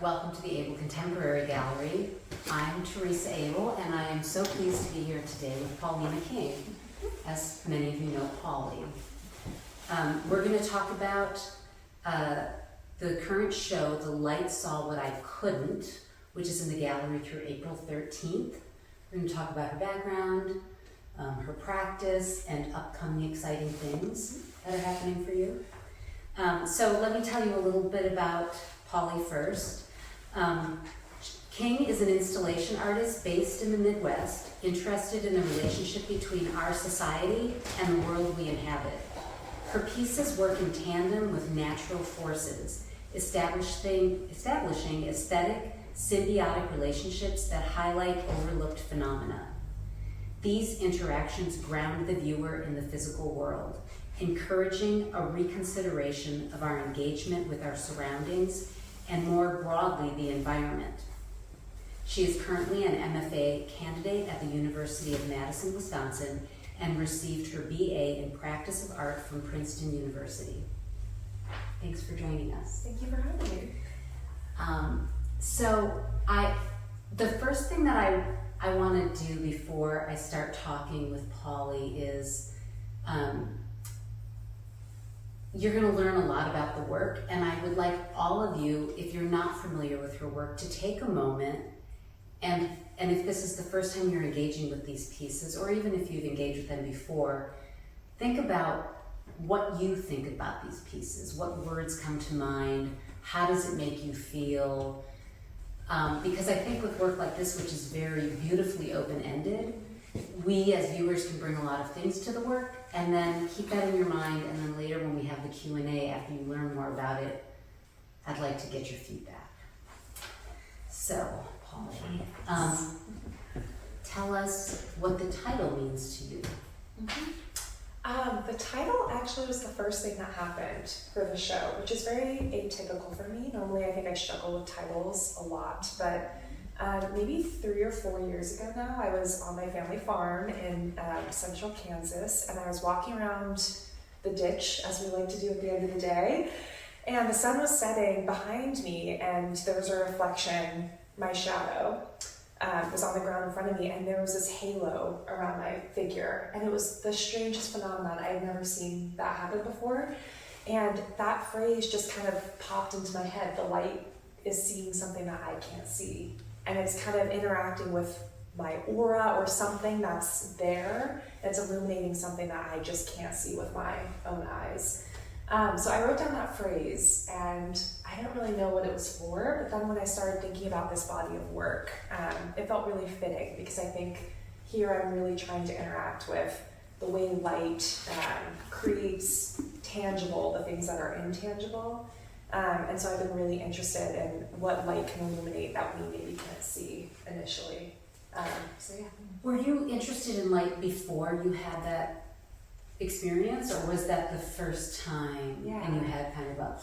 welcome to the Abel Contemporary Gallery. I'm Teresa Abel, and I am so pleased to be here today with Paulina King, as many of you know Polly. We're going to talk about the current show, The Light Saw What I Couldn't, which is in the gallery through April 13th. We're going to talk about her background, her practice, and upcoming exciting things that are happening for you. So let me tell you a little bit about Polly first. King is an installation artist based in the Midwest, interested in the relationship between our society and the world we inhabit. Her pieces work in tandem with natural forces, establishing aesthetic, symbiotic relationships that highlight overlooked phenomena. These interactions ground the viewer in the physical world, encouraging a reconsideration of our engagement with our surroundings and more broadly the environment. She is currently an MFA candidate at the University of Madison, Wisconsin, and received her BA in Practice of Art from Princeton University. Thanks for joining us. Thank you for having me. The first thing that I want to do before I start talking with Polly is you're going to learn a lot about the work, and I would like all of you, if you're not familiar with her work, to take a moment and if this is the first time you're engaging with these pieces, or even if you've engaged with them before, think about what you think about these pieces. What words come to mind? How does it make you feel? Because I think with work like this, which is very beautifully open-ended, we as viewers can bring a lot of things to the work, and then keep that in your mind, and then later when we have the Q&A, after you learn more about it, I'd like to get your feedback. So, Polly, tell us what the title means to you. The title actually was the first thing that happened for the show, which is very atypical for me. Normally I think I struggle with titles a lot, but maybe 3 or 4 years ago now, I was on my family farm in central Kansas, and I was walking around the ditch, as we like to do at the end of the day, and the sun was setting behind me, and there was a reflection, my shadow was on the ground in front of me, and there was this halo around my figure, and it was the strangest phenomenon. I had never seen that happen before, and that phrase just kind of popped into my head. The light is seeing something that I can't see, and it's kind of interacting with my aura or something that's there, that's illuminating something that I just can't see with my own eyes. So I wrote down that phrase, and I don't really know what it was for, but then when I started thinking about this body of work, it felt really fitting, because I think here I'm really trying to interact with the way light creates tangible the things that are intangible. And so I've been really interested in what light can illuminate that we maybe can't see initially. So yeah. Were you interested in light before you had that experience, or was that the first time and you had kind of a...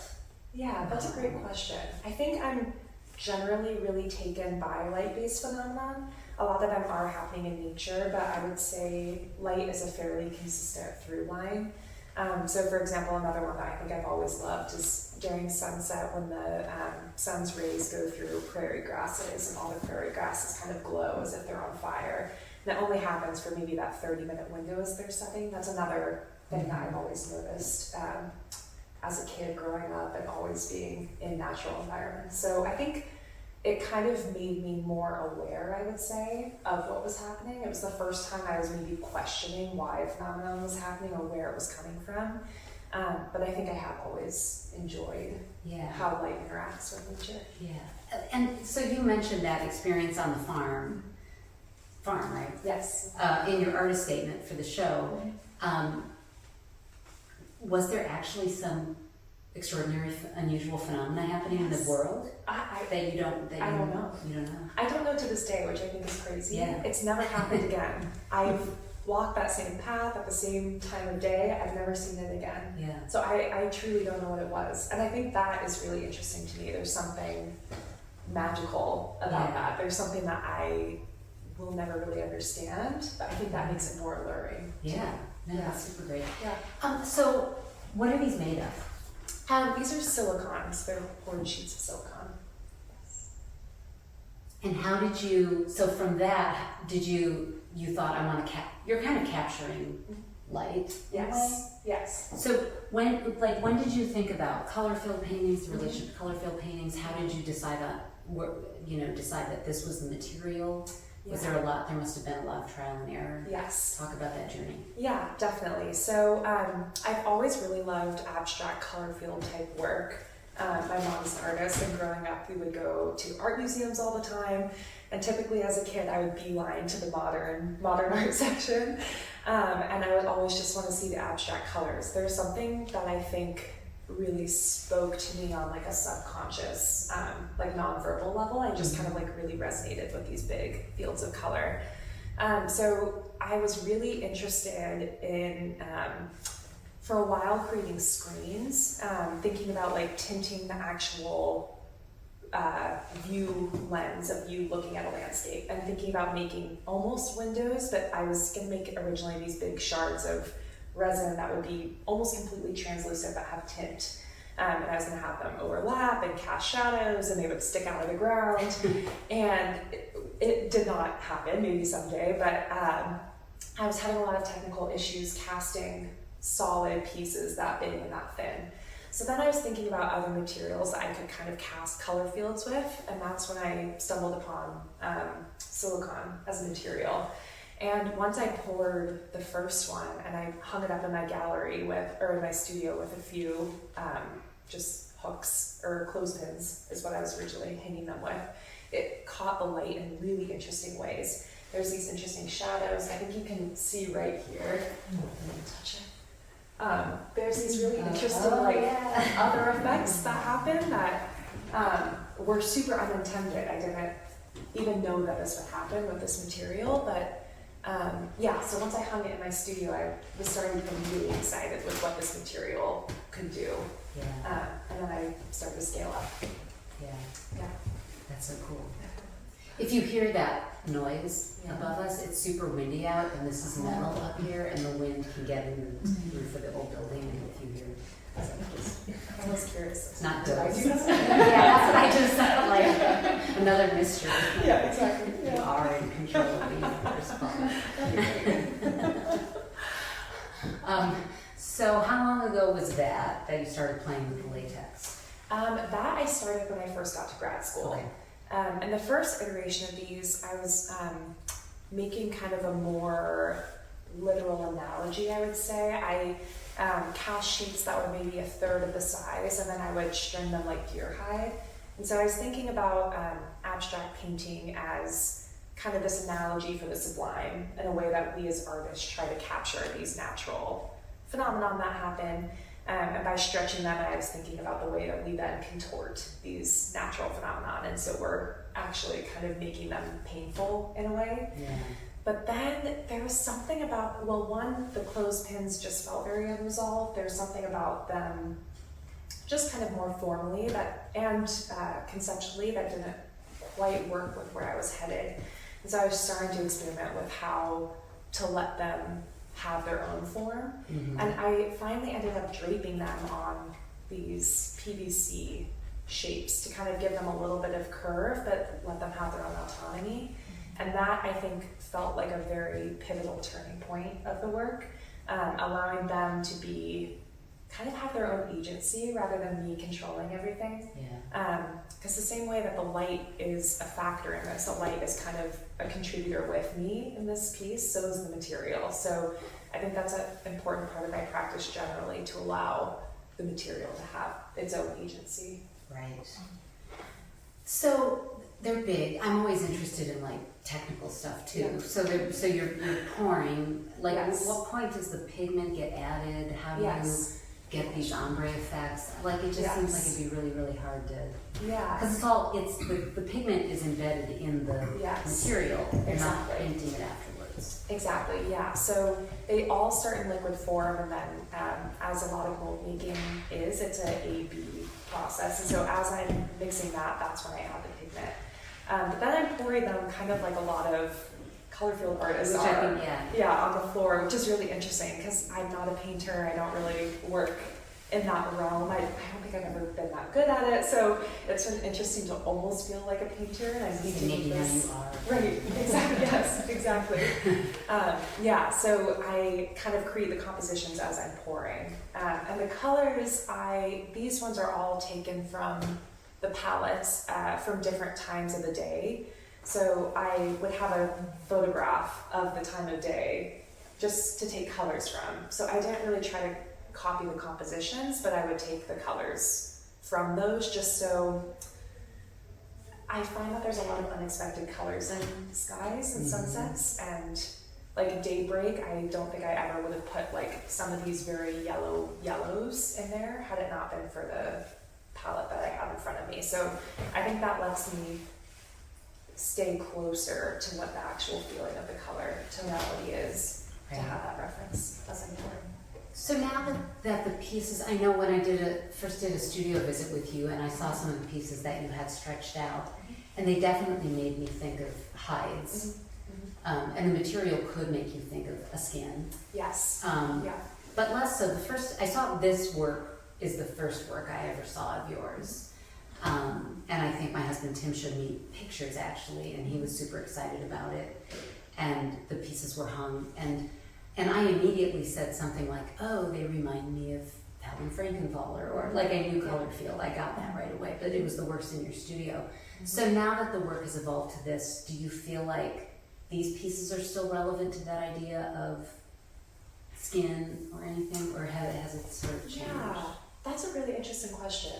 Yeah, that's a great question. I think I'm generally really taken by light-based phenomenon. A lot of them are happening in nature, but I would say light is a fairly consistent through line. So for example, another one that I think I've always loved is during sunset, when the sun's rays go through prairie grasses, and all the prairie grasses kind of glow as if they're on fire. And it only happens for maybe that 30-minute window as they're setting. That's another thing that I've always noticed as a kid growing up and always being in natural environments. So I think it kind of made me more aware, I would say, of what was happening. It was the first time I was maybe questioning why a phenomenon was happening or where it was coming from. But I think I have always enjoyed how light interacts with nature. Yeah. And so you mentioned that experience on the farm, right? Yes. In your artist statement for the show. Was there actually some extraordinary, unusual phenomena happening in the world that you don't know? You don't know. I don't know to this day, which I think is crazy. Yeah. It's never happened again. I've walked that same path at the same time of day. I've never seen it again. Yeah. So I truly don't know what it was. And I think that is really interesting to me. There's something magical about that. There's something that I will never really understand, but I think that makes it more alluring. Yeah. No, that's super great. Yeah. So what are these made of? These are silicones. They're poured sheets of silicone. And how did you, so from that, you thought I want to you're kind of capturing light in a way? Yes. So when did you think about color-filled paintings, the relation to color-filled paintings? How did you decide that this was the material? Was there there must have been a lot of trial and error? Yes. Talk about that journey. Yeah, definitely. So I've always really loved abstract color field type work. My mom's an artist, and growing up we would go to art museums all the time, and typically as a kid I would beeline to the modern art section, and I would always just want to see the abstract colors. There's something that I think really spoke to me on like a subconscious, like nonverbal level. I just kind of like really resonated with these big fields of color. So I was really interested in, for a while, creating screens, thinking about like tinting the actual view lens of you looking at a landscape, and thinking about making almost windows, but I was going to make originally these big shards of resin that would be almost completely translucent but have tint. And I was going to have them overlap and cast shadows, and they would stick out of the ground. And it did not happen, maybe someday, but I was having a lot of technical issues casting solid pieces that big and that thin. So then I was thinking about other materials that I could kind of cast color fields with, and that's when I stumbled upon silicone as a material. And once I poured the first one and I hung it up in my gallery or in my studio with a few just hooks or clothespins is what I was originally hanging them with, it caught the light in really interesting ways. There's these interesting shadows. I think you can see right here. Let me touch it. There's these really interesting other effects that happen that were super unintended. I didn't even know that this would happen with this material, but so once I hung it in my studio, I was starting to become really excited with what this material could do. Yeah. And then I started to scale up. Yeah. That's so cool. If you hear that noise above us, it's super windy out, and this is metal up here, and the wind can get in the roof of the old building, and if you hear, I was curious. It's not Did I ghosts. do that? Yeah, that's what I just felt like. Another mystery. Yeah, exactly. You are in control of the universe. So how long ago was that you started playing with the latex? That I started when I first got to grad school. Okay. And the first iteration of these, I was making kind of a more literal analogy, I would say. I cast sheets that were maybe a third of the size, and then I would string them like deer hide. And so I was thinking about abstract painting as kind of this analogy for the sublime, in a way that we as artists try to capture these natural phenomenon that happen. And by stretching them, I was thinking about the way that we then contort these natural phenomenon. And so we're actually kind of making them painful in a way. Yeah. But then there was something about, the clothespins just felt very unresolved. There's something about them just kind of more formally and conceptually that didn't quite work with where I was headed. And so I was starting to experiment with how to let them have their own form. Mm-hmm. And I finally ended up draping them on these PVC shapes to kind of give them a little bit of curve, but let them have their own autonomy. And that, I think, felt like a very pivotal turning point of the work, allowing them to kind of have their own agency rather than me controlling everything. Yeah. Because the same way that the light is a factor in this, the light is kind of a contributor with me in this piece, so is the material. So I think that's an important part of my practice generally, to allow the material to have its own agency. Right. So they're big. I'm always interested in like technical stuff too. Yeah. So you're pouring. Like, yes. At what point does the pigment get added? How do you get these ombre effects? Like, it just seems like it'd be really, really hard to. Yeah. Because the pigment is embedded in the material. You're not painting it afterwards. Exactly. Yeah. So they all start in liquid form, and then as a lot of mold making is, it's an A/B process. And so as I'm mixing that, that's when I add the pigment. But then I'm pouring them kind of like a lot of color field artists are. On the floor, which is really interesting because I'm not a painter. I don't really work in that realm. I don't think I've ever been that good at it, so it's been interesting to almost feel like a painter, and I'm So maybe now you are. Right, exactly, yes, exactly. Yeah, so I kind of create the compositions as I'm pouring. And the colors, these ones are all taken from the palettes from different times of the day. So I would have a photograph of the time of day just to take colors from. So I didn't really try to copy the compositions, but I would take the colors from those just so I find that there's a lot of unexpected colors in skies and sunsets, and like daybreak, I don't think I ever would have put like some of these very yellows in there had it not been for the palette that I have in front of me. So I think that lets me stay closer to what the actual feeling of the color tonality is, to have that reference. That's important. So now that the pieces, I know when I first did a studio visit with you, and I saw some of the pieces that you had stretched out, and they definitely made me think of hides. And the material could make you think of a skin. Yes. Yeah. But less so. I saw this work is the first work I ever saw of yours. And I think my husband Tim showed me pictures actually, and he was super excited about it. And the pieces were hung, and I immediately said something like, "Oh, they remind me of Helen Frankenthaler," or like I knew colored field. I got that right away, but it was the works in your studio. So now that the work has evolved to this, do you feel like these pieces are still relevant to that idea of skin or anything, or has it sort of changed? Yeah, that's a really interesting question.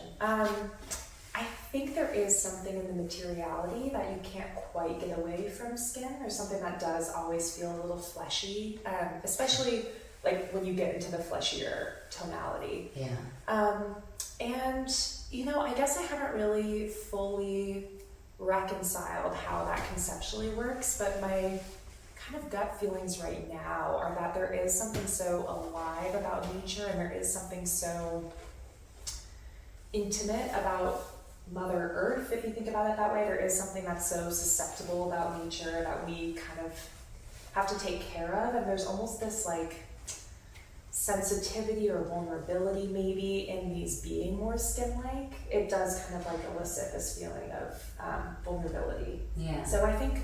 I think there is something in the materiality that you can't quite get away from skin. There's something that does always feel a little fleshy, especially like when you get into the fleshier tonality. Yeah. And you know, I guess I haven't really fully reconciled how that conceptually works, but my kind of gut feelings right now are that there is something so alive about nature, and there is something so intimate about Mother Earth, if you think about it that way. There is something that's so susceptible about nature that we kind of have to take care of, and there's almost this like sensitivity or vulnerability maybe in these being more skin-like. It does kind of like elicit this feeling of vulnerability. Yeah. So I think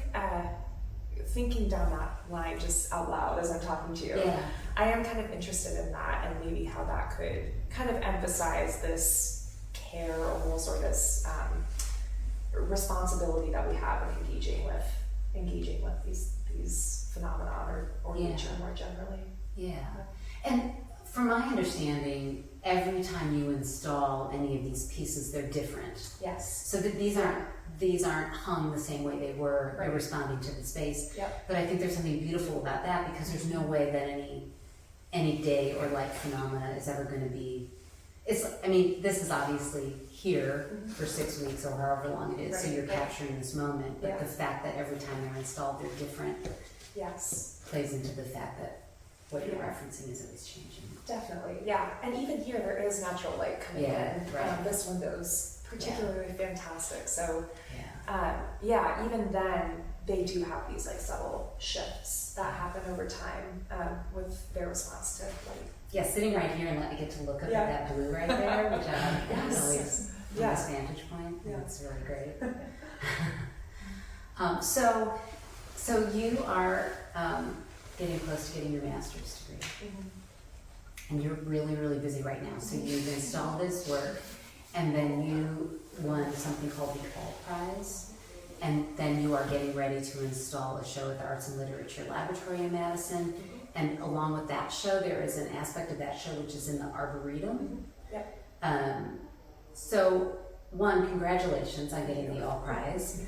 thinking down that line just out loud as I'm talking to you, Yeah. I am kind of interested in that, and maybe how that could kind of emphasize this care almost, or this responsibility that we have of engaging with these phenomena or Yeah. nature more generally. Yeah. And from my understanding, every time you install any of these pieces, they're different. Yes. So that these aren't hung the same way they were. Right. They're responding to the space. Yep. But I think there's something beautiful about that, because there's no way that any day or light phenomena is ever going to be. This is obviously here for 6 weeks or however long it is, so Right, you're right. capturing this moment. But Yeah. the fact that every time they're installed, they're different, Yes. plays into the fact that what you're Yeah. referencing is always changing. Definitely. Yeah. And even here, there is natural light coming Yeah, in. right. This window's particularly fantastic. So, Yeah. even then, they do have these like subtle shifts that happen over time with their response to light. Yeah, sitting right here and I get to look up Yeah. at that blue right there, which I Yes. always from Yeah. this vantage point. Yeah. It's really great. So you are getting close to getting your master's degree, and you're really, really busy right now. So you've installed this work, and then you won something called the All Prize, and then you are getting ready to install a show at the Arts and Literature Laboratory in Madison. And along with that show, there is an aspect of that show which is in the Arboretum. Yep. So, one, congratulations on getting the All Prize.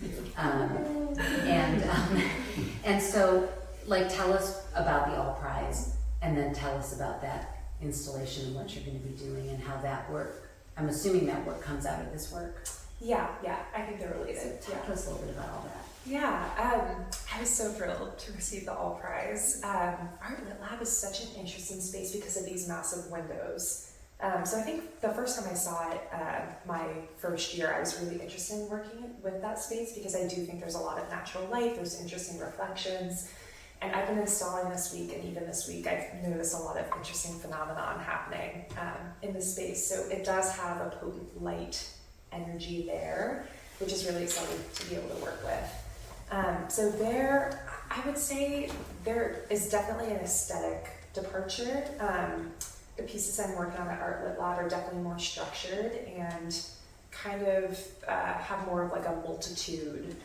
And so, like, tell us about the All Prize, and then tell us about that installation and what you're going to be doing and how that work. I'm assuming that work comes out of this work. Yeah, I think they're related. So talk to us a little bit about all that. Yeah, I was so thrilled to receive the All Prize. Art Lit Lab is such an interesting space because of these massive windows. So I think the first time I saw it, my first year, I was really interested in working with that space because I do think there's a lot of natural light, there's interesting reflections, And I've been installing this week, and even this week, I've noticed a lot of interesting phenomenon happening in the space. So it does have a potent light energy there, which is really exciting to be able to work with. So there, I would say there is definitely an aesthetic departure. The pieces I'm working on at Art Lit Lab are definitely more structured and kind of have more of like a multitude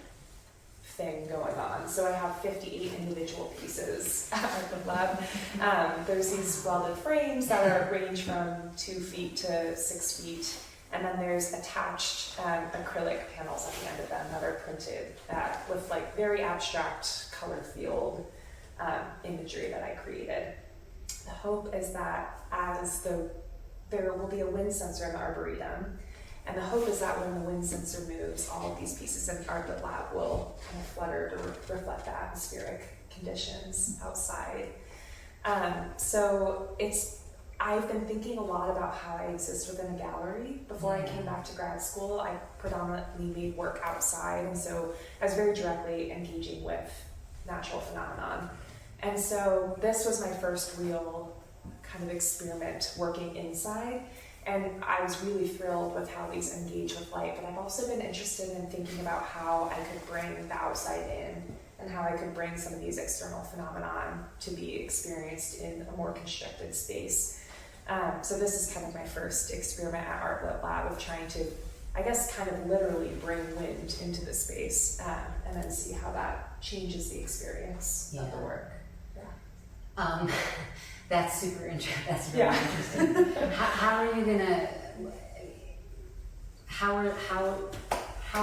thing going on. So I have 58 individual pieces at Art Lit Lab. There's these welded frames that are range from 2 feet to 6 feet. And then there's attached acrylic panels at the end of them that are printed with like very abstract color field imagery that I created. The hope is that there will be a wind sensor in the Arboretum, and the hope is that when the wind sensor moves, all of these pieces in Art Lit Lab will kind of flutter to reflect the atmospheric conditions outside. So I've been thinking a lot about how I exist within a gallery. Before I came back to grad school, I predominantly made work outside, and so I was very directly engaging with natural phenomenon. And so this was my first real kind of experiment working inside, and I was really thrilled with how these engage with light, but I've also been interested in thinking about how I could bring the outside in and how I could bring some of these external phenomenon to be experienced in a more constricted space. So this is kind of my first experiment at Art Lit Lab of trying to, I guess, kind of literally bring wind into the space and then see how that changes the experience of the work. Yeah. That's super interesting. That's very interesting. How are you gonna? How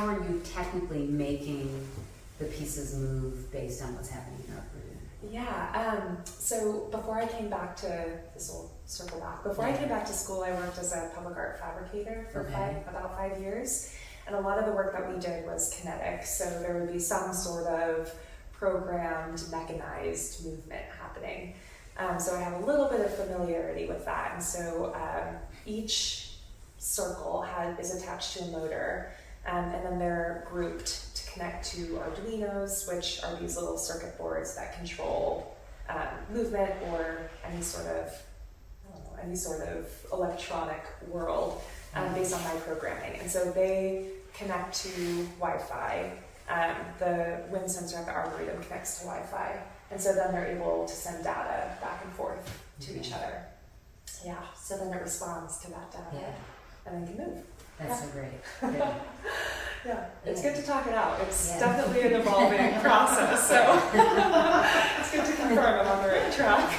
are you technically making the pieces move based on what's happening in our group? Yeah. So before I came back to this will circle back. Before I came back to school, I worked as a public art fabricator for about 5 years, and a lot of the work that we did was kinetic. So there would be some sort of programmed, mechanized movement happening. So I have a little bit of familiarity with that, and so each circle is attached to a motor, and then they're grouped to connect to Arduinos, which are these little circuit boards that control movement or any sort of electronic world based on my programming. And so they connect to Wi-Fi. The wind sensor at the Arboretum connects to Wi-Fi. And so then they're able to send data back and forth to each other. Yeah, so then it responds to that data and then can move. That's so great. Good. It's good to talk it out. It's definitely an evolving process, so it's good to confirm I'm on the right track.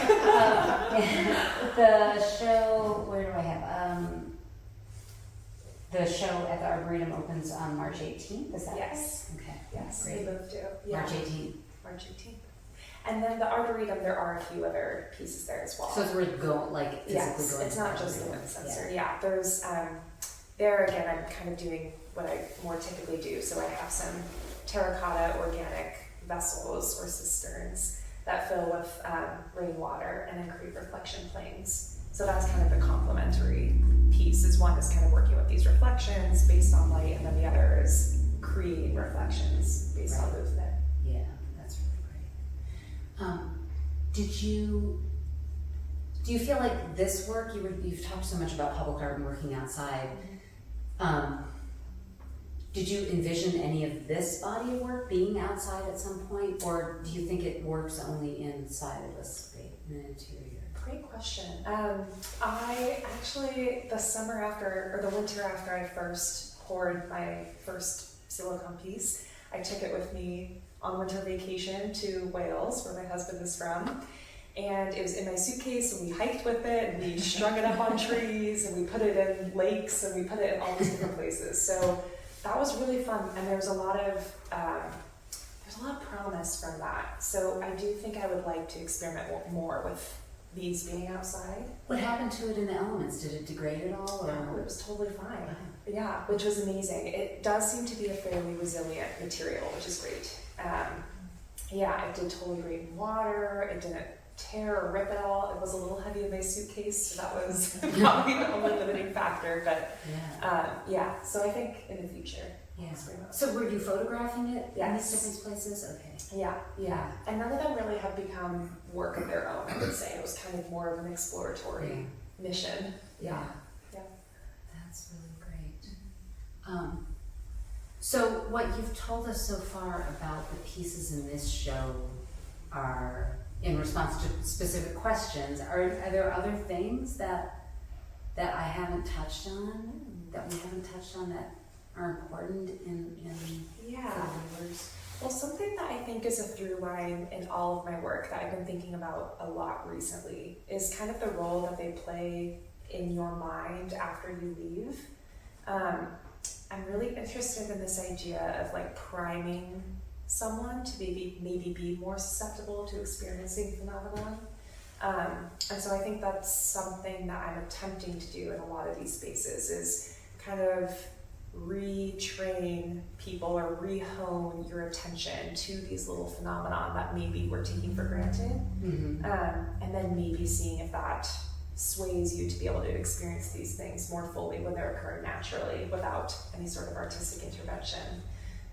The show, where do I have? The show at the Arboretum opens on March 18th, is that right? Okay. Yes, great. they both do. Yeah. March 18th. March 18th. And then the Arboretum, there are a few other pieces there as well. So it's worth going, like, physically going. It's not just the wind sensor. Yeah, there's, there again, I'm kind of doing what I more typically do. So I have some terracotta organic vessels or cisterns that fill with rainwater and then create reflection planes. So that's kind of the complementary piece. Is one is kind of working with these reflections based on light, and then the other is creating reflections based on movement. Yeah, that's really great. Do you feel like this work, you've talked so much about public art and working outside, did you envision any of this body of work being outside at some point, or do you think it works only inside of a space, in an interior? Great question. I actually, the winter after I first poured my first silicone piece, I took it with me on winter vacation to Wales, where my husband is from. And it was in my suitcase, and we hiked with it, and we strung it up on trees, and we put it in lakes, and we put it in all these different places. So that was really fun, and there's a lot of promise from that. So I do think I would like to experiment more with these being outside. What happened to it in the elements? Did it degrade at all? Or? No, it was totally fine. Wow. Yeah, which was amazing. It does seem to be a fairly resilient material, which is great. It did totally great in water. It didn't tear or rip at all. It was a little heavy in the my suitcase, so that was probably the only limiting factor. But yeah, so I think in the future. Yeah. So were you photographing it in these different places? Okay. Yeah. And none of them really have become work of their own, I would say. It was kind of more of an exploratory mission. Yeah. That's really great. So what you've told us so far about the pieces in this show are in response to specific questions. Are there other things that I haven't touched on, that we haven't touched on that are important in the viewers? Well, something that I think is a through line in all of my work that I've been thinking about a lot recently is kind of the role that they play in your mind after you leave. I'm really interested in this idea of like priming someone to maybe be more susceptible to experiencing phenomenon. And so I think that's something that I'm attempting to do in a lot of these spaces, is kind of retrain people or rehone your attention to these little phenomena that maybe we're taking for granted. And then maybe seeing if that sways you to be able to experience these things more fully when they're occurring naturally without any sort of artistic intervention.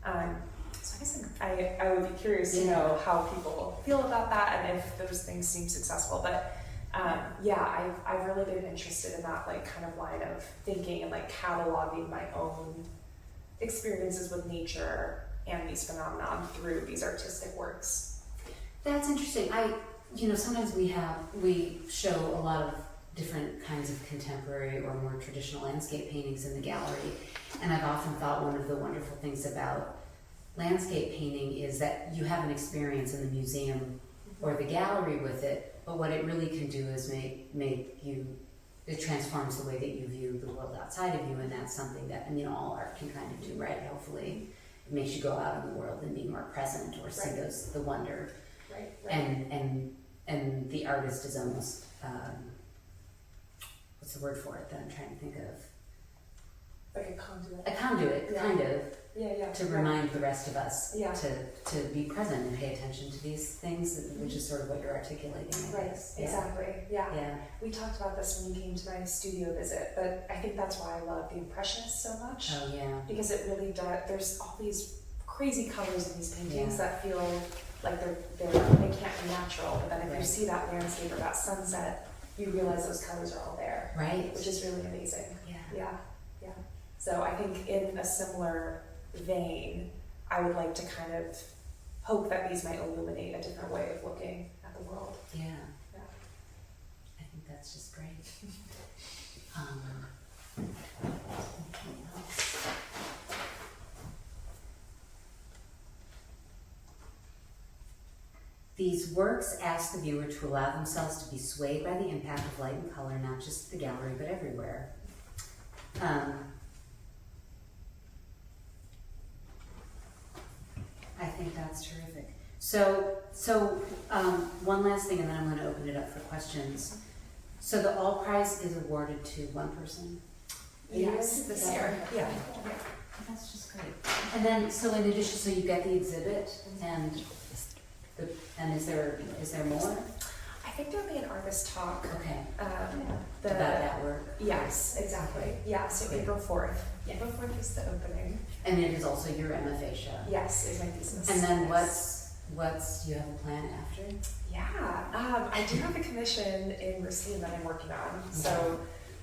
So I guess I would be curious to know how people feel about that and if those things seem successful. But I've really been interested in that like kind of line of thinking and like cataloging my own experiences with nature and these phenomena through these artistic works. That's interesting. Sometimes we show a lot of different kinds of contemporary or more traditional landscape paintings in the gallery, and I've often thought one of the wonderful things about landscape painting is that you have an experience in the museum or the gallery with it, but what it really can do is it transforms the way that you view the world outside of you, and that's something that, all art can kind of do, right? Hopefully it makes you go out in the world and be more present or see the wonder. Right. And the artist is almost, what's the word for it that I'm trying to think of? Like a conduit. A conduit, kind of. To remind the rest of us to be present and pay attention to these things, which is sort of what you're articulating. Exactly. We talked about this when you came to my studio visit, but I think that's why I love the Impressionists so much. Oh yeah. Because it really does. There's all these crazy colors in these paintings that feel like they can't be natural, but then if you see that landscape or that sunset, you realize those colors are all there. Right. Which is really amazing. Yeah. So I think in a similar vein, I would like to kind of hope that these might illuminate a different way of looking at the world. Yeah. I think that's just great. These works ask the viewer to allow themselves to be swayed by the impact of light and color, not just at the gallery, but everywhere. I think that's terrific. So one last thing, and then I'm going to open it up for questions. So the All Prize is awarded to one person? Yes, this year. Yeah. That's just great. And then, so in addition, so you get the exhibit, and is there more? I think there'll be an artist talk. Okay. About that work. Yes, exactly. Yeah. So April 4th. April 4th is the opening. And it is also your MFA show. Yes, is my thesis. And then what's you have a plan after? Yeah. I do have a commission in Racine that I'm working on. So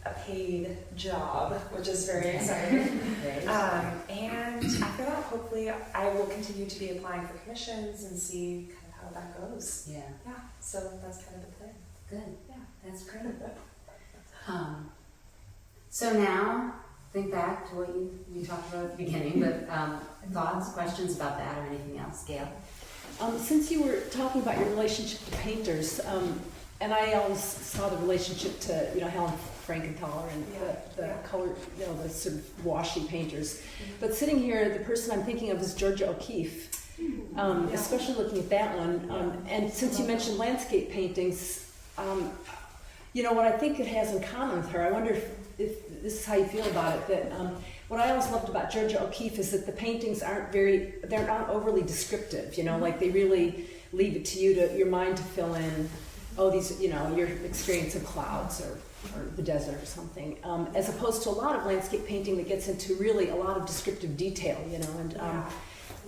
a paid job, which is very exciting. Great. And after that, hopefully, I will continue to be applying for commissions and see kind of how that goes. Yeah. So that's kind of the plan. Good. Yeah, that's great. So now, think back to what you talked about at the beginning, but thoughts, questions about that, or anything else, Gail? Since you were talking about your relationship to painters, and I always saw the relationship to Helen Frankenthaler and the color, the sort of washy painters. But sitting here, the person I'm thinking of is Georgia O'Keeffe. Especially looking at that one. And since you mentioned landscape paintings, what I think it has in common with her, I wonder if this is how you feel about it, that what I always loved about Georgia O'Keeffe is that the paintings they're not overly descriptive, like they really leave it to your mind to fill in oh, these, you know, your experience of clouds or the desert or something, as opposed to a lot of landscape painting that gets into really a lot of descriptive detail, you know, and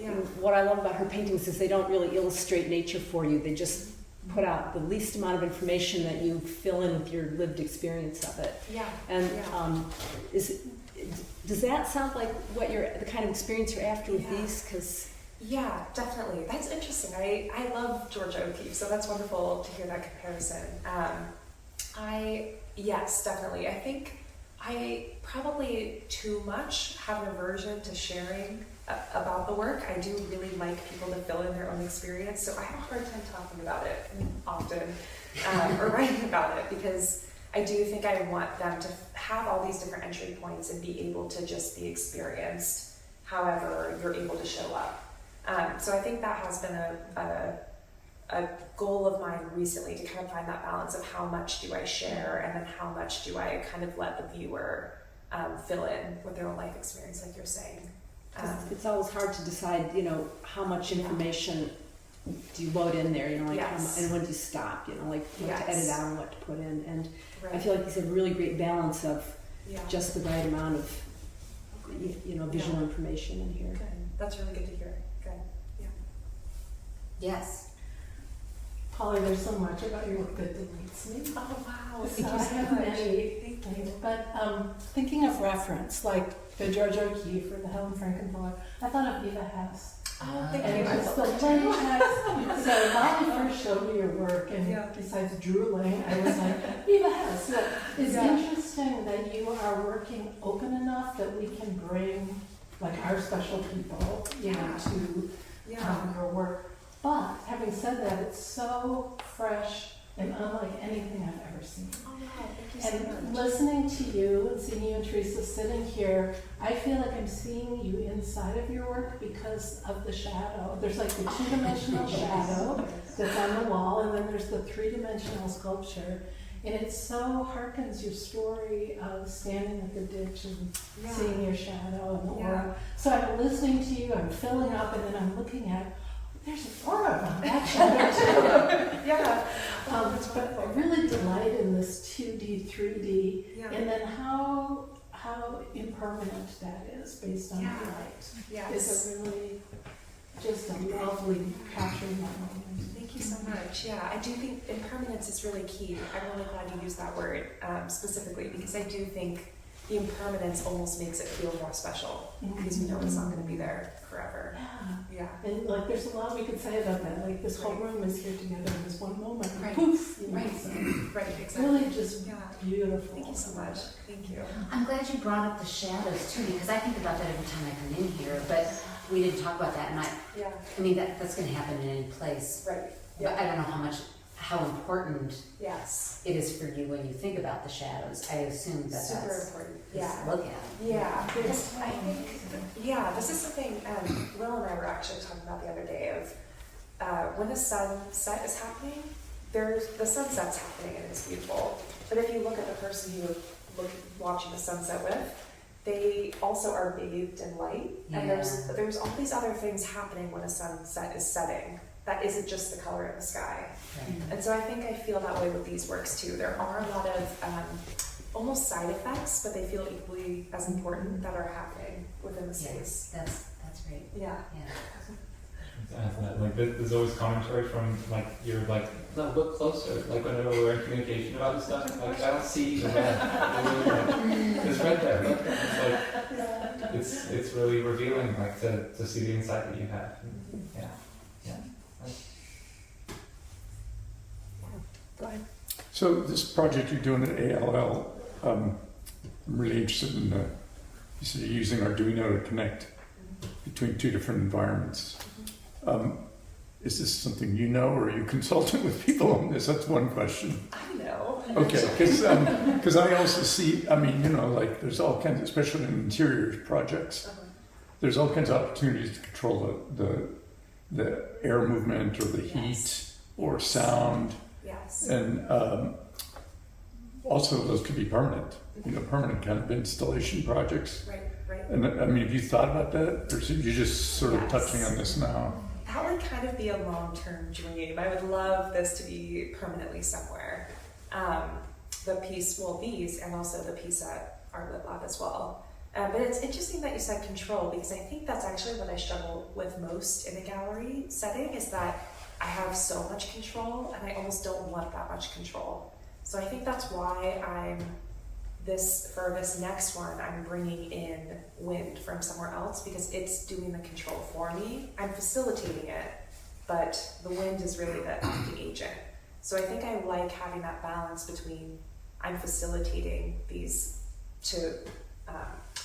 and what I love about her paintings is they don't really illustrate nature for you, they just put out the least amount of information that you fill in with your lived experience of it. And does that sound like what the kind of experience you're after with these? Because yeah, definitely. That's interesting. I love Georgia O'Keeffe, so that's wonderful to hear that comparison. Yes, definitely. I think I probably too much have an aversion to sharing about the work. I do really like people to fill in their own experience, so I have a hard time talking about it often or writing about it, because I do think I want them to have all these different entry points and be able to just be experienced however you're able to show up. So I think that has been a goal of mine recently, to kind of find that balance of how much do I share and then how much do I kind of let the viewer fill in with their own life experience, like you're saying. It's always hard to decide, you know, how much information do you load in there, you know, like and when do you stop, you know, like what to edit out and what to put in. And I feel like these have a really great balance of just the right amount of, you know, visual information in here. Good. That's really good to hear. Good. Yeah. Yes. Polly, there's so much about your work that delights me. Oh wow! So I have many things, but thinking of reference, like the Georgia O'Keeffe or the Helen Frankenthaler, I thought of Eva Hess. Oh, thank And you. just the way Hess, so while you first showed me your work, and besides drooling, I was like, Eva Hess. So it's interesting that you are working open enough that we can bring like our special people, you know, to your work. But having said that, it's so fresh and unlike anything I've ever seen. Oh wow, thank you so And much. listening to you and seeing you and Teresa sitting here, I feel like I'm seeing you inside of your work because of the shadow. There's like the two-dimensional shadow that's on the wall, and then there's the three-dimensional sculpture. And it so harkens your story of standing at the ditch and seeing your shadow and the aura. So I'm listening to you, I'm filling up, and then I'm looking at, there's an aura on that shadow too. But I really delight in this 2D, 3D, and then how impermanent that is based on the light. It's a really just a lovely capturing that moment. Thank you so much. Yeah, I do think impermanence is really key. I'm really glad you used that word specifically, because I do think the impermanence almost makes it feel more special, because you know it's not going to be there forever. Yeah. And like there's a lot we could say about that. Like this whole room is here together in this one moment. Right. Poof. You know, Right. so Right, exactly. really just beautiful. Thank you so much. Thank you. I'm glad you brought up the shadows too, because I think about that every time I come in here, but we didn't talk about that, and I mean that's going to happen in any place. Right. But I don't know how important Yes. it is for you when you think about the shadows. I assume that Super that's important. just look at. Yeah, because I think, this is something Will and I were actually talking about the other day of when the sunset is happening, the sunset's happening and it's beautiful. But if you look at the person you're watching the sunset with, they also are bathed in light. And there's all these other things happening when a sunset is setting. That isn't just the color in the sky. Right. And so I think I feel that way with these works too. There are a lot of almost side effects, but they feel equally as important that are happening within the space. Yes, that's great. Yeah. Like there's always commentary from like you're like, no, look closer. Like whenever we're in communication about this stuff, like I don't see the red. It's red there. Look, it's like it's really revealing, like to see the insight that you have. Go ahead. So this project you're doing at ALL, I'm really interested in you said you're using Arduino to connect between two different environments. Is this something you know, or are you consulting with people on this? That's one question. I know. Okay, because I also see, I mean, you know, like there's all kinds, especially in interior projects, there's all kinds of opportunities to control the air movement or the heat or sound. Yes. And also those could be permanent, you know, permanent kind of installation projects. Right. And I mean, have you thought about that? Or are you just sort of touching on this now? that would kind of be a long-term dream. I would love this to be permanently somewhere. The piece, well, these, and also the piece at our lit lab as well. But it's interesting that you said control, because I think that's actually what I struggle with most in a gallery setting, is that I have so much control and I almost don't want that much control. So I think that's why for this next one, I'm bringing in wind from somewhere else, because it's doing the control for me. I'm facilitating it, but the wind is really the acting agent. So I think I like having that balance between I'm facilitating these to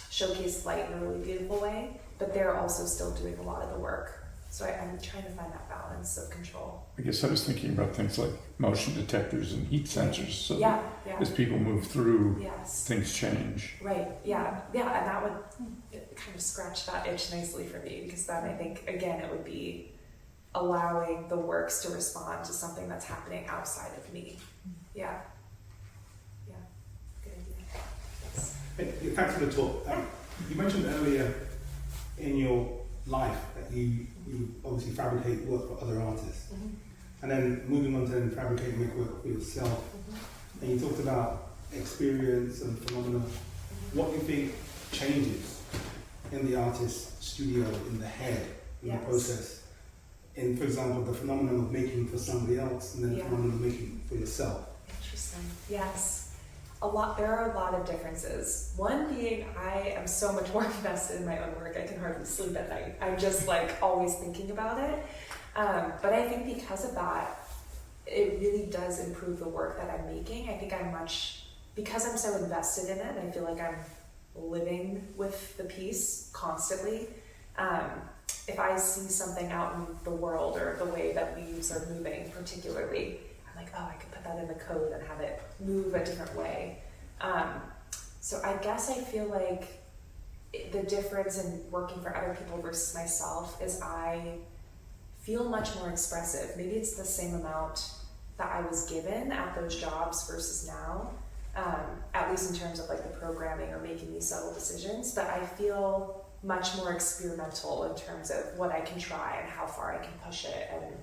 showcase light in a really beautiful way, but they're also still doing a lot of the work. So I'm trying to find that balance of control. I guess I was thinking about things like motion detectors and heat sensors, so Yeah, as people move through, yes. things change. Right, yeah, and that would kind of scratch that itch nicely for me, because then I think, again, it would be allowing the works to respond to something that's happening outside of me. Yeah, good idea. Yes. Hey, thanks for the talk. You mentioned earlier in your life that you obviously fabricate work for other artists, and then moving on to then fabricate and make work for yourself. And you talked about experience and phenomena. What do you think changes in the artist's studio, in the head, in the process? In, for example, the phenomenon of making for somebody else, and then the phenomenon of making for yourself. Interesting. Yes. There are a lot of differences. One being, I am so much more invested in my own work, I can hardly sleep at night. I'm just like always thinking about it. But I think because of that, it really does improve the work that I'm making. I think because I'm so invested in it, I feel like I'm living with the piece constantly. If I see something out in the world, or the way that leaves are moving particularly, I'm like, oh, I could put that in the code and have it move a different way. So I guess I feel like the difference in working for other people versus myself is I feel much more expressive. Maybe it's the same amount that I was given at those jobs versus now, at least in terms of like the programming or making these subtle decisions, but I feel much more experimental in terms of what I can try and how far I can push it, and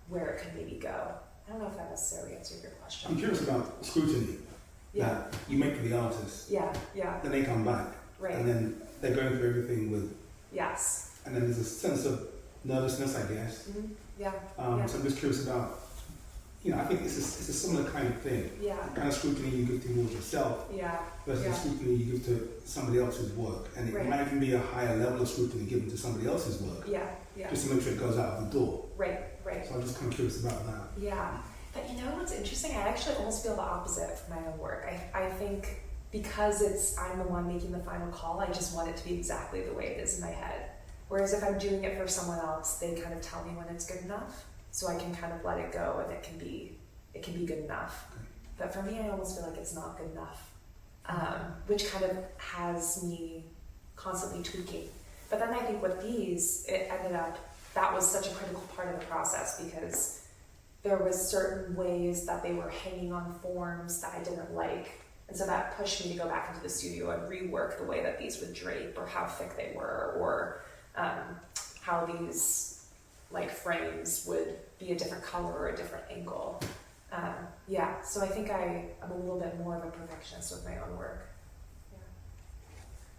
where it can maybe go. I don't know if that necessarily answered your question. I'm curious about scrutiny that you make for the artist. Yeah. Then they come back, Right. and then they're going through everything with. Yes. And then there's a sense of nervousness, I guess. Yeah. So I'm just curious about, I think it's a similar kind of thing. Yeah. The kind of scrutiny you give towards yourself versus the scrutiny you give to somebody else's work. And it might even be a higher level of scrutiny given to somebody else's work. Just to make sure it goes out of the door. Right. So I'm just kind of curious about that. Yeah. But you know what's interesting? I actually almost feel the opposite for my own work. I think because I'm the one making the final call, I just want it to be exactly the way it is in my head. Whereas if I'm doing it for someone else, they kind of tell me when it's good enough, so I can kind of let it go, and it can be good enough. But for me, I almost feel like it's not good enough, which kind of has me constantly tweaking. But then I think with these, it ended up, that was such a critical part of the process, because there was certain ways that they were hanging on forms that I didn't like. And so that pushed me to go back into the studio and rework the way that these would drape, or how thick they were, or how these frames would be a different color or a different angle. So I think I'm a little bit more of a perfectionist with my own work.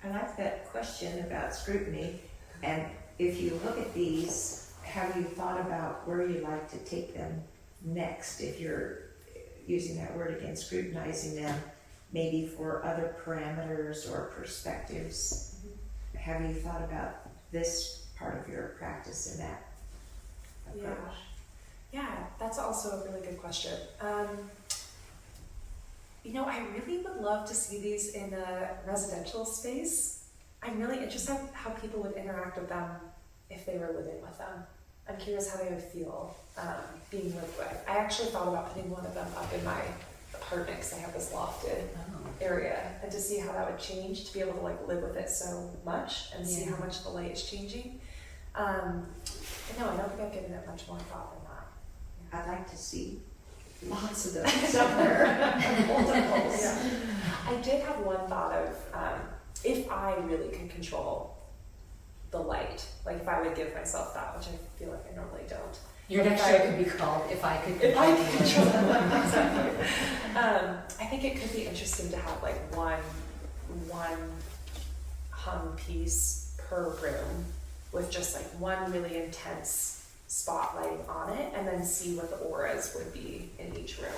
I like that question about scrutiny, and if you look at these, have you thought about where you'd like to take them next, if you're using that word again, scrutinizing them, maybe for other parameters or perspectives? Have you thought about this part of your practice in that approach? Yeah, that's also a really good question. I really would love to see these in a residential space. I'm really interested in how people would interact with them if they were living with them. I'm curious how they would feel being lived with. I actually thought about putting one of them up in my apartment, because I have this lofted area, and to see how that would change, to be able to live with it so much and see how much the light is changing. But no, I don't think I've given it much more thought than that. I'd like to see lots of those somewhere. Multiples. I did have one thought of if I really could control the light. Like if I would give myself that, which I feel like I normally don't. Your But next if show I- could be called If I Could If I Control could the control Light. that, exactly. I think it could be interesting to have like one hung piece per room with just like one really intense spotlighting on it, and then see what the auras would be in each room.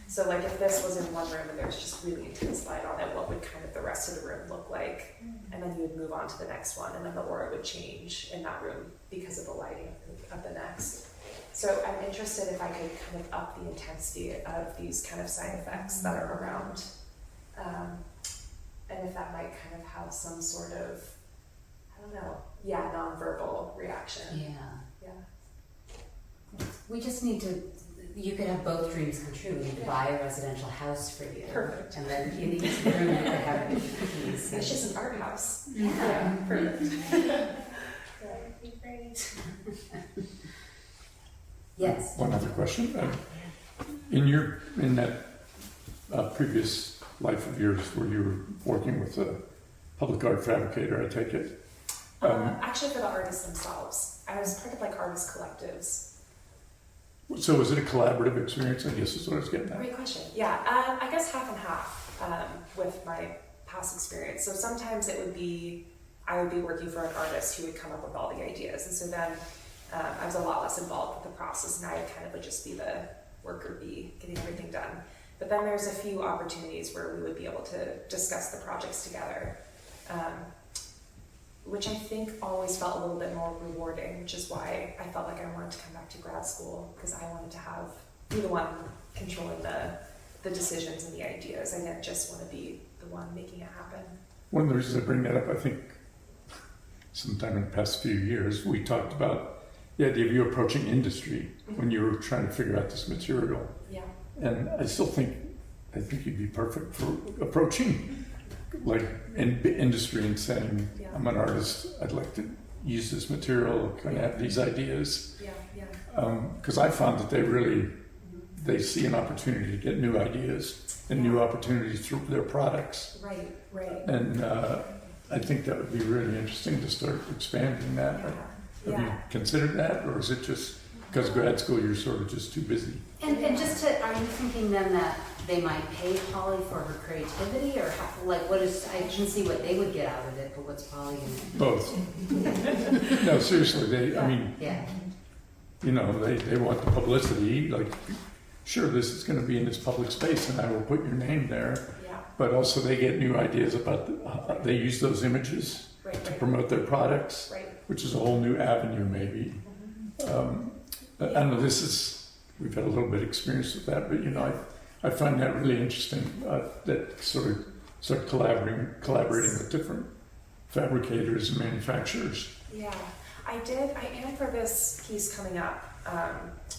So like if this was in one room and there's just really intense light on it, what would kind of the rest of the room look like? And then you would move on to the next one, and then the aura would change in that room because of the lighting of the next. So I'm interested if I could kind of up the intensity of these kind of side effects that are around, and if that might kind of have some sort of, I don't know, nonverbal reaction. Yeah. Yeah. We just need to, you could have both dreams come true. We need to buy a residential house for you. Perfect. And then in each room you could have a piece. It's just an art house. Yeah. Perfect. Great. Yes. One other question. In that previous life of yours where you were working with a public art fabricator, I take it. Actually, for the artists themselves, I was part of like artist collectives. So was it a collaborative experience, I guess is what I was getting at? Great question. Yeah, I guess half and half with my past experience. So sometimes it would be, I would be working for an artist who would come up with all the ideas. And so then I was a lot less involved with the process, and I kind of would just be the worker bee, getting everything done. But then there's a few opportunities where we would be able to discuss the projects together, which I think always felt a little bit more rewarding, which is why I felt like I wanted to come back to grad school, because I wanted to be the one controlling the decisions and the ideas. I didn't just want to be the one making it happen. One of the reasons I bring that up, I think sometime in the past few years, we talked about the idea of you approaching industry when you were trying to figure out this material. Yeah. And I still think, you'd be perfect for approaching like industry and saying, Yeah. I'm an artist, I'd like to use this material, kind of have these ideas. Yeah. Because I found that they see an opportunity to get new ideas and new opportunities through their products. Right. And I think that would be really interesting to start expanding that. Have you considered that, or is it just because grad school you're sort of just too busy? And just to, are you thinking then that they might pay Polly for her creativity, or how, like what is, I can see what they would get out of it, but what's Polly gonna? Both. No, seriously, Yeah. They want the publicity, like, sure, this is gonna be in this public space and I will put your name there, Yeah. but also they get new ideas about, they use those images to Right. promote their products, Right. which is a whole new avenue maybe. I know we've had a little bit of experience with that, but I find that really interesting, that sort of start collaborating with different fabricators and manufacturers. Yeah, I am for this piece coming up,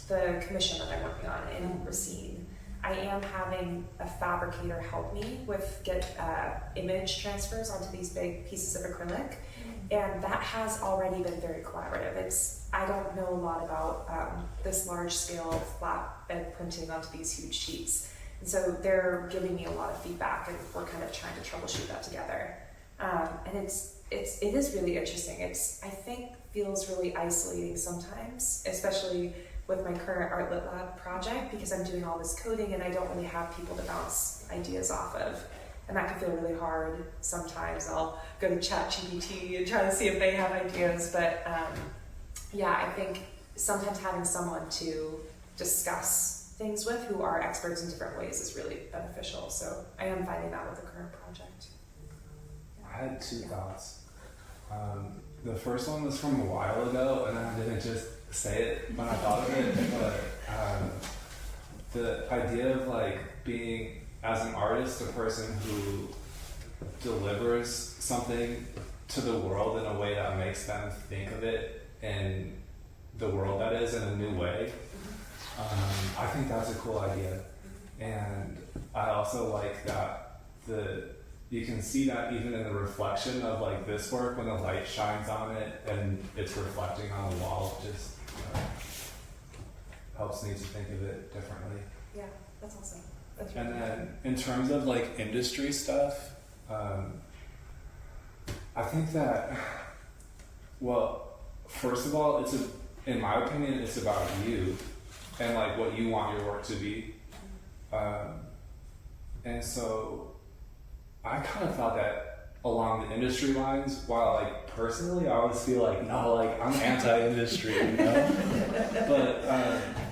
the commission that I'm working on in Racine. I am having a fabricator help me get image transfers onto these big pieces of acrylic, and that has already been very collaborative. I don't know a lot about this large scale flatbed printing onto these huge sheets, and so they're giving me a lot of feedback, and we're kind of trying to troubleshoot that together. And it is really interesting. I think feels really isolating sometimes, especially with my current Art Lit Lab project, because I'm doing all this coding and I don't really have people to bounce ideas off of. And that can feel really hard. Sometimes I'll go to ChatGPT and try to see if they have ideas. But I think sometimes having someone to discuss things with who are experts in different ways is really beneficial. So I am finding that with the current project. I had two thoughts. The first one was from a while ago, and I didn't just say it when I thought of it, but the idea of like being, as an artist, a person who delivers something to the world in a way that makes them think of it in the world that is in a new way. I think that's a cool idea, and I also like that you can see that even in the reflection of like this work when the light shines on it and it's reflecting on the wall, just helps me to think of it differently. Yeah, that's awesome. That's And really then in terms of like industry stuff, I think that Well, first of all, in my opinion, it's about you and like what you want your work to be. And so I kind of thought that along the industry lines, while like personally I always feel like, no, like I'm anti-industry, you know? But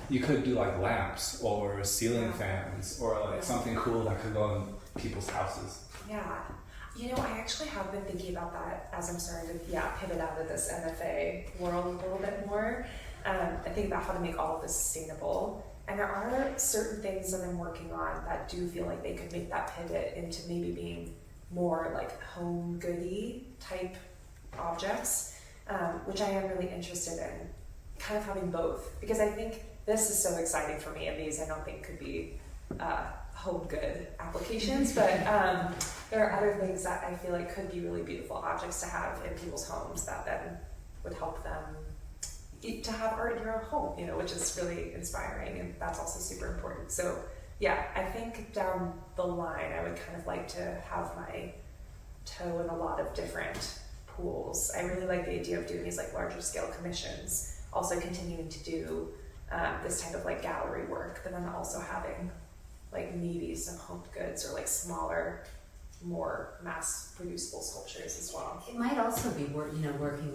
you could do like lamps or ceiling fans or like something cool that could go in people's houses. Yeah. You know, I actually have been thinking about that as I'm starting to pivot out of this MFA world a little bit more. I think about how to make all of this sustainable. And there are certain things that I'm working on that do feel like they could make that pivot into maybe being more like home goody type objects, which I am really interested in kind of having both, because I think this is so exciting for me, and these I don't think could be home good applications, but there are other things that I feel like could be really beautiful objects to have in people's homes that then would help them to have art in your own home, you know, which is really inspiring, and that's also super important. So yeah, I think down the line I would kind of like to have my toe in a lot of different pools. I really like the idea of doing these like larger scale commissions, also continuing to do this type of like gallery work, but then also having like maybe some home goods or like smaller, more mass producible sculptures as well. It might also be working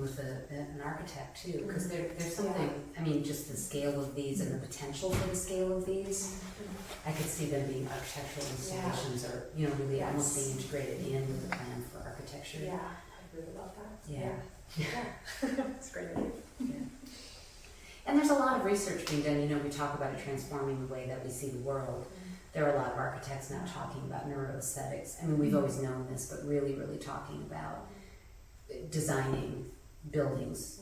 with an architect too, because there's something, I mean, just the scale of these and the potential for the scale of these, I could see them being architectural installations or, you know, really almost being integrated in with the plan for architecture. Yeah, I really love that. Yeah. It's great idea. Yeah. And there's a lot of research being done, you know, we talk about it transforming the way that we see the world. There are a lot of architects now talking about neuroaesthetics. I mean, we've always known this, but really, really talking about designing buildings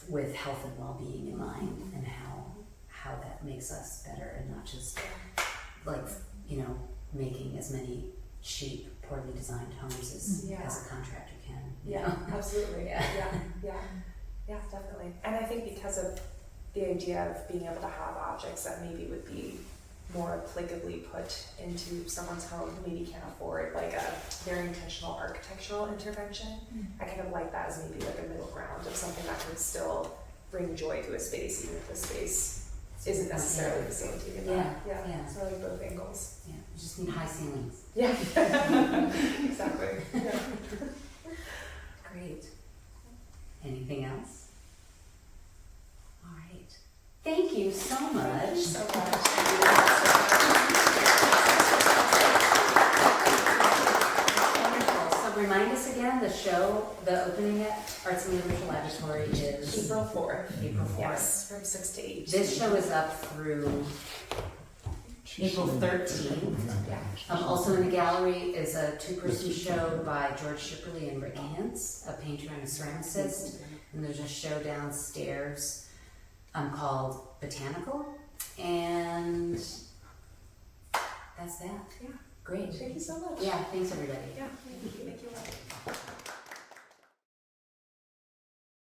with health and well-being in mind, and how that makes us better, and not just like, you know, making as many cheap, poorly designed homes as a contractor can. You know? Absolutely. Yeah. Yeah, definitely. And I think because of the idea of being able to have objects that maybe would be more applicably put into someone's home who maybe can't afford like a very intentional architectural intervention. I kind of like that as maybe like a middle ground of something that could still bring joy to a space, even if the space isn't necessarily facilitating that. Yeah. So I like both angles. Yeah, you just need high ceilings. Yeah. Exactly. Yeah. Great. Anything else? All right. Thank you so much. Thank you so much. Wonderful. So remind us again, the opening at Arts and Literature Laboratory is April 4th. April 4th. Yes, from 6 to 8. This show is up through April 13th. Also in the gallery is a two-person show by George Shipperley and Rick Hintz, a painter and a ceramicist. And there's a show downstairs called Botanical. And that's that. Yeah. Great. Thank you so much. Yeah, thanks everybody. Yeah, thank you.